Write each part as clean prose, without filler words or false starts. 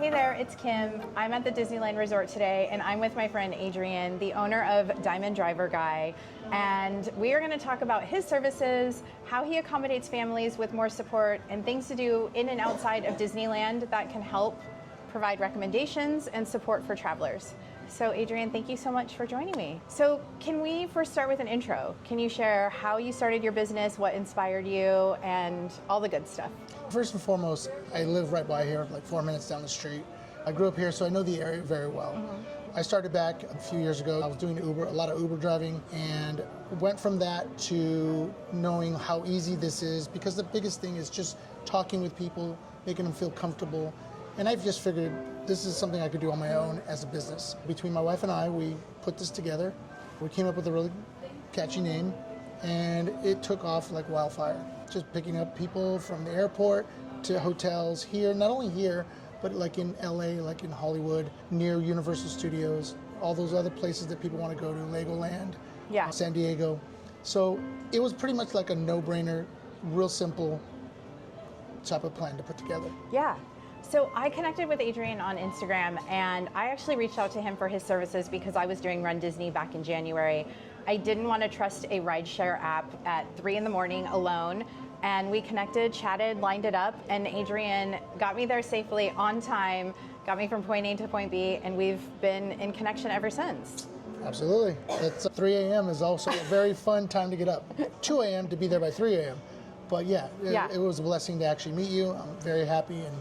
Hey there, it's Kim. I'm at the Disneyland Resort today, and I'm with my friend Adrian, the owner of Diamond Driver Guy, and we are going to talk about his services, how he accommodates families with more support, and things to do in and outside of Disneyland that can help provide recommendations and support for travelers. So Adrian, thank you so much for joining me. So can we first start with an intro? Can you share how you started your business, what inspired you, and all the good stuff? First and foremost, I live right by here, like 4 minutes down the street. I grew up here, so I know the area very well. I started back a few years ago. I was doing Uber, a lot of Uber driving, and went from that to knowing how easy this is, because the biggest thing is just talking with people, making them feel comfortable. And I've just figured this is something I could do on my own as a business. Between my wife and I, we put this together. We came up with a really catchy name, and it took off like wildfire. Just picking up people from the airport to hotels here, not only here, but like in LA, like in Hollywood, near Universal Studios, all those other places that people want to go to, Legoland, San Diego. So it was pretty much like a no-brainer, real simple type of plan to put together. Yeah. So I connected with Adrian on Instagram, and I actually reached out to him for his services because I was doing Run Disney back in January. I didn't want to trust a rideshare app at 3 in the morning alone, and we connected, chatted, lined it up, and Adrian got me there safely on time, got me from point A to point B, and we've been in connection ever since. Absolutely. That's 3 a.m. is also a very fun time to get up. 2 a.m. to be there by 3 a.m. But it was a blessing to actually meet you. I'm very happy, and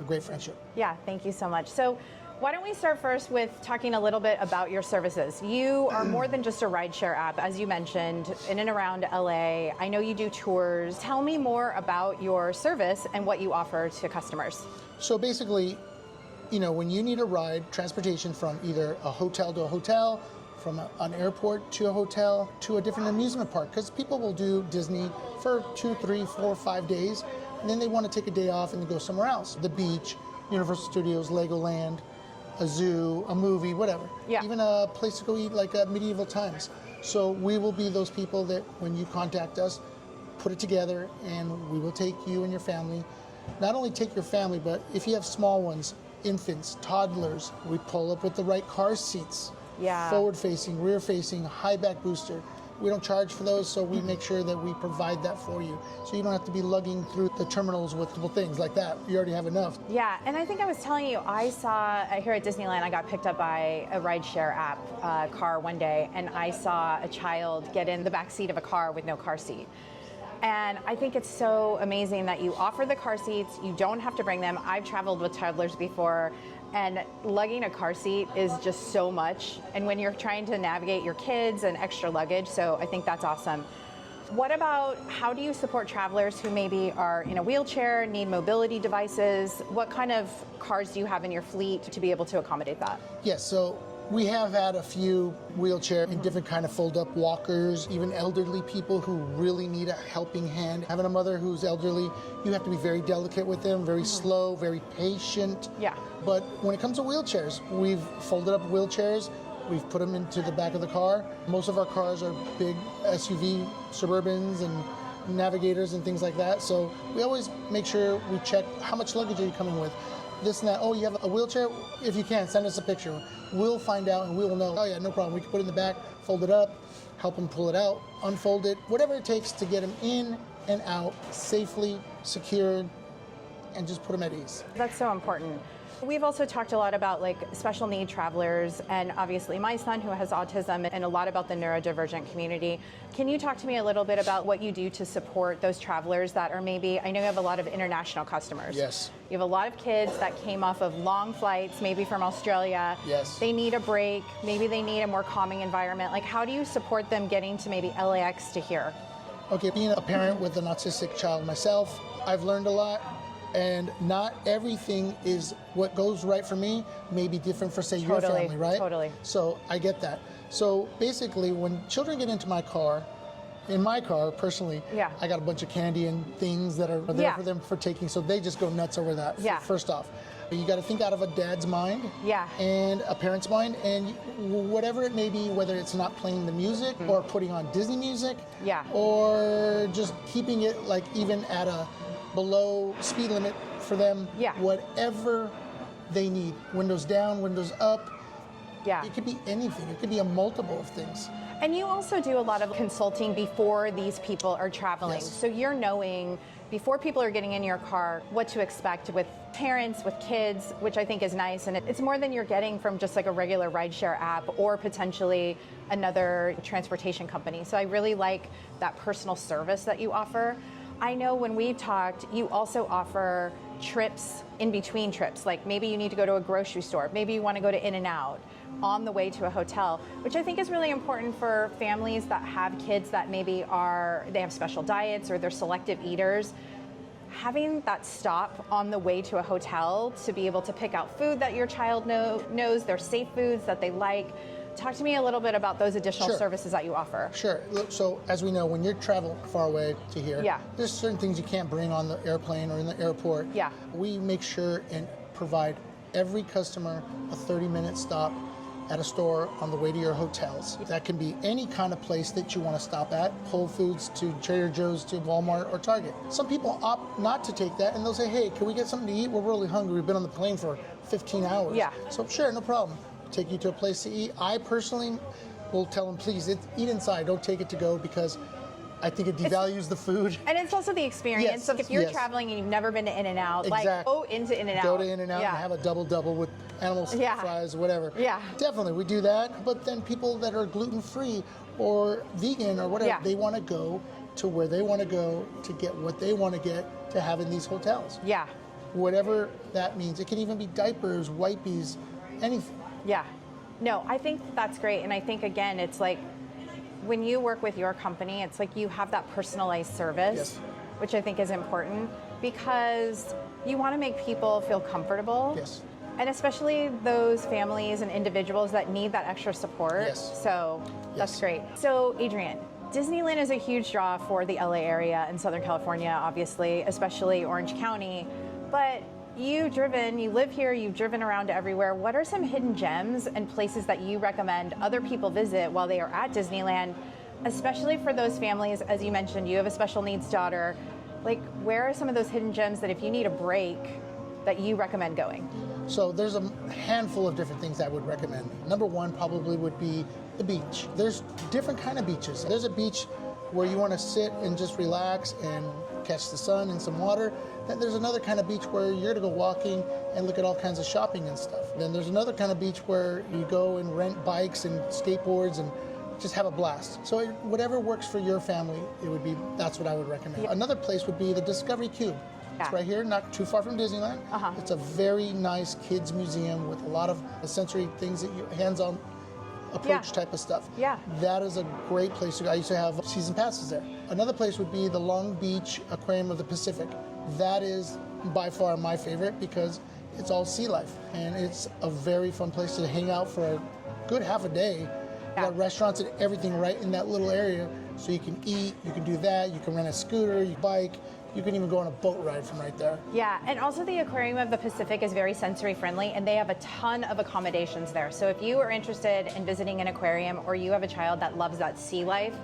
a great friendship. Yeah, thank you so much. So why don't we start first with talking a little bit about your services. You are more than just a rideshare app, as you mentioned, in and around LA. I know you do tours. Tell me more about your service and what you offer to customers. So basically, when you need a ride, transportation from either a hotel to a hotel, from an airport to a hotel, to a different amusement park, because people will do Disney for 2, 3, 4, 5 days, and then they want to take a day off and then go somewhere else. The beach, Universal Studios, Legoland, a zoo, a movie, whatever. Yeah. Even a place to go eat like medieval times. So we will be those people that when you contact us, put it together, and we will take you and your family. Not only take your family, but if you have small ones, infants, toddlers, we pull up with the right car seats. Yeah. Forward facing, rear facing, high back booster. We don't charge for those, so we make sure that we provide that for you. So you don't have to be lugging through the terminals with multiple things like that. You already have enough. Yeah, and I think I was telling you, I saw here at Disneyland, I got picked up by a rideshare app car one day, and I saw a child get in the back seat of a car with no car seat. And I think it's so amazing that you offer the car seats, you don't have to bring them. I've traveled with toddlers before, and lugging a car seat is just so much. And when you're trying to navigate your kids and extra luggage, so I think that's awesome. What about, how do you support travelers who maybe are in a wheelchair, need mobility devices? What kind of cars do you have in your fleet to be able to accommodate that? Yes, so we have had a few wheelchair and different kind of fold-up walkers, even elderly people who really need a helping hand. Having a mother who's elderly, you have to be very delicate with them, very slow, very patient. Yeah. But when it comes to wheelchairs, we've folded up wheelchairs, we've put them into the back of the car. Most of our cars are big SUV Suburbans and Navigators and things like that. So we always make sure we check how much luggage are you coming with. This and that, oh, you have a wheelchair? If you can, send us a picture. We'll find out and we'll know, oh yeah, no problem. We can put it in the back, fold it up, help them pull it out, unfold it, whatever it takes to get them in and out safely, secured, and just put them at ease. That's so important. We've also talked a lot about like special need travelers, and obviously my son who has autism, and a lot about the neurodivergent community. Can you talk to me a little bit about what you do to support those travelers that are maybe, I know you have a lot of international customers. Yes. You have a lot of kids that came off of long flights, maybe from Australia. Yes. They need a break, maybe they need a more calming environment. Like, how do you support them getting to maybe LAX to here? Okay, being a parent with an autistic child myself, I've learned a lot. And not everything is what goes right for me may be different for, say, your family, right? Totally. So I get that. So basically, when children get into my car, in my car, personally, I got a bunch of candy and things that are there for them for taking, so they just go nuts over that, first off. You got to think out of a dad's mind and a parent's mind, and whatever it may be, whether it's not playing the music or putting on Disney music or just keeping it like even at a below speed limit for them, whatever they need windows down, windows up. Yeah. It could be anything. It could be a multiple of things. And you also do a lot of consulting before these people are traveling. Yes. So you're knowing before people are getting in your car what to expect with parents, with kids, which I think is nice. And it's more than you're getting from just like a regular rideshare app or potentially another transportation company. So I really like that personal service that you offer. I know when we've talked, you also offer trips in between trips. Like maybe you need to go to a grocery store. Maybe you want to go to In-N-Out on the way to a hotel, which I think is really important for families that have kids that maybe they have special diets or they're selective eaters. Having that stop on the way to a hotel to be able to pick out food that your child knows, they're safe foods that they like. Talk to me a little bit about those additional services that you offer. Sure. Look, so as we know, when you're traveling far away to here, there's certain things you can't bring on the airplane or in the airport. Yeah. We make sure and provide every customer a 30-minute stop at a store on the way to your hotels. That can be any kind of place that you want to stop at, Whole Foods to Trader Joe's to Walmart or Target. Some people opt not to take that and they'll say, hey, can we get something to eat? We're really hungry. We've been on the plane for 15 hours. Yeah. So sure, no problem. Take you to a place to eat. I personally will tell them, please eat inside. Don't take it to go because I think it devalues the food. And it's also the experience. Yes, So if you're yes. traveling and you've never been to In-N-Out, like go into In-N-Out. Go to In-N-Out and have a double with animal fries or whatever. Yeah. Definitely, we do that. But then people that are gluten-free or vegan or whatever, they want to go to where they want to go to get what they want to get to have in these hotels. Yeah. Whatever that means. It can even be diapers, wipes, anything. Yeah. No, I think that's great. And I think, again, it's like when you work with your company, it's like you have that personalized service, which I think is important because you want to make people feel comfortable. Yes. And especially those families and individuals that need that extra support. Yes. So that's great. So, Adrian, Disneyland is a huge draw for the LA area and Southern California, obviously, especially Orange County. But you live here, you've driven around everywhere. What are some hidden gems and places that you recommend other people visit while they are at Disneyland, especially for those families, as you mentioned, you have a special needs daughter. Like, where are some of those hidden gems that if you need a break, that you recommend going? So there's a handful of different things I would recommend. Number one probably would be the beach. There's different kind of beaches. There's a beach where you want to sit and just relax and catch the sun and some water. Then there's another kind of beach where you're going to go walking and look at all kinds of shopping and stuff. Then there's another kind of beach where you go and rent bikes and skateboards and just have a blast. So whatever works for your family, that's what I would recommend. Another place would be the Discovery Cube. It's right here, not too far from Disneyland. It's a very nice kids museum with a lot of sensory things that you hands-on approach type of stuff. Yeah. That is a great place to go. I used to have season passes there. Another place would be the Long Beach Aquarium of the Pacific. That is by far my favorite because it's all sea life and it's a very fun place to hang out for a good half a day. You got restaurants and everything right in that little area, so you can eat, you can do that, you can rent a scooter, you bike, you can even go on a boat ride from right there. Yeah, and also the Aquarium of the Pacific is very sensory friendly and they have a ton of accommodations there. So if you are interested in visiting an aquarium or you have a child that loves that sea life,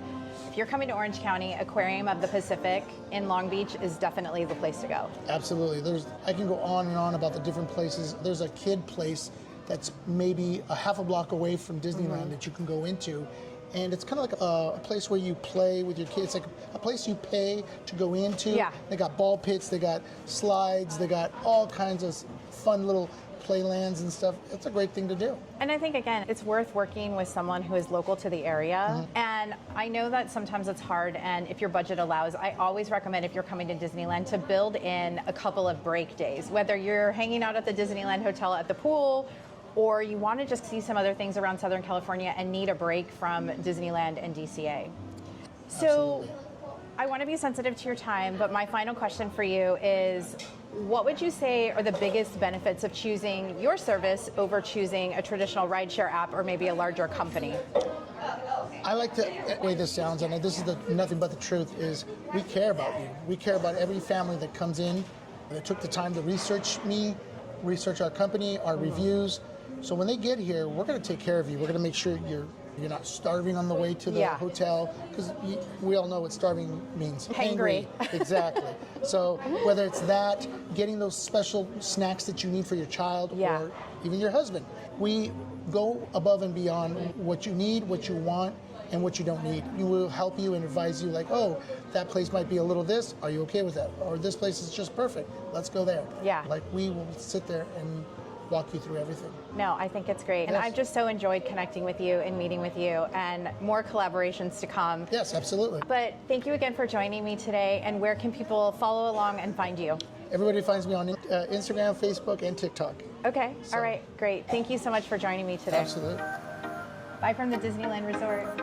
if you're coming to Orange County, Aquarium of the Pacific in Long Beach is definitely the place to go. Absolutely. I can go on and on about the different places. There's a kid place that's maybe a half a block away from Disneyland that you can go into. And it's kind of like a place where you play with your kids. It's like a place you pay to go into. Yeah. They got ball pits, they got slides, they got all kinds of fun little playlands and stuff. It's a great thing to do. And I think, again, it's worth working with someone who is local to the area. And I know that sometimes it's hard, and if your budget allows, I always recommend if you're coming to Disneyland to build in a couple of break days, whether you're hanging out at the Disneyland Hotel at the pool or you want to just see some other things around Southern California and need a break from Disneyland and DCA. So I want to be sensitive to your time, but my final question for you is, what would you say are the biggest benefits of choosing your service over choosing a traditional rideshare app or maybe a larger company? I like the way this sounds, and this is nothing but the truth, is we care about you. We care about every family that comes in, that took the time to research me, research our company, our reviews. So when they get here, we're going to take care of you. We're going to make sure you're You're not starving on the way to the Yeah. hotel, because we all know what starving means. Hangry. Exactly. So whether it's that, getting those special snacks that you need for your child Yeah. or even your husband, we go above and beyond what you need, what you want, and what you don't need. We will help you and advise you like, oh, that place might be a little this, are you okay with that? Or this place is just perfect, let's go there. Yeah. Like we will sit there and walk you through everything. No, I think it's great. And Yes. I've just so enjoyed connecting with you and meeting with you, and more collaborations to come. Yes, absolutely. But thank you again for joining me today. And where can people follow along and find you? Everybody finds me on Instagram, Facebook, and TikTok. Okay. All right. Great. Thank you so much for joining me today. Absolutely. Bye from the Disneyland Resort.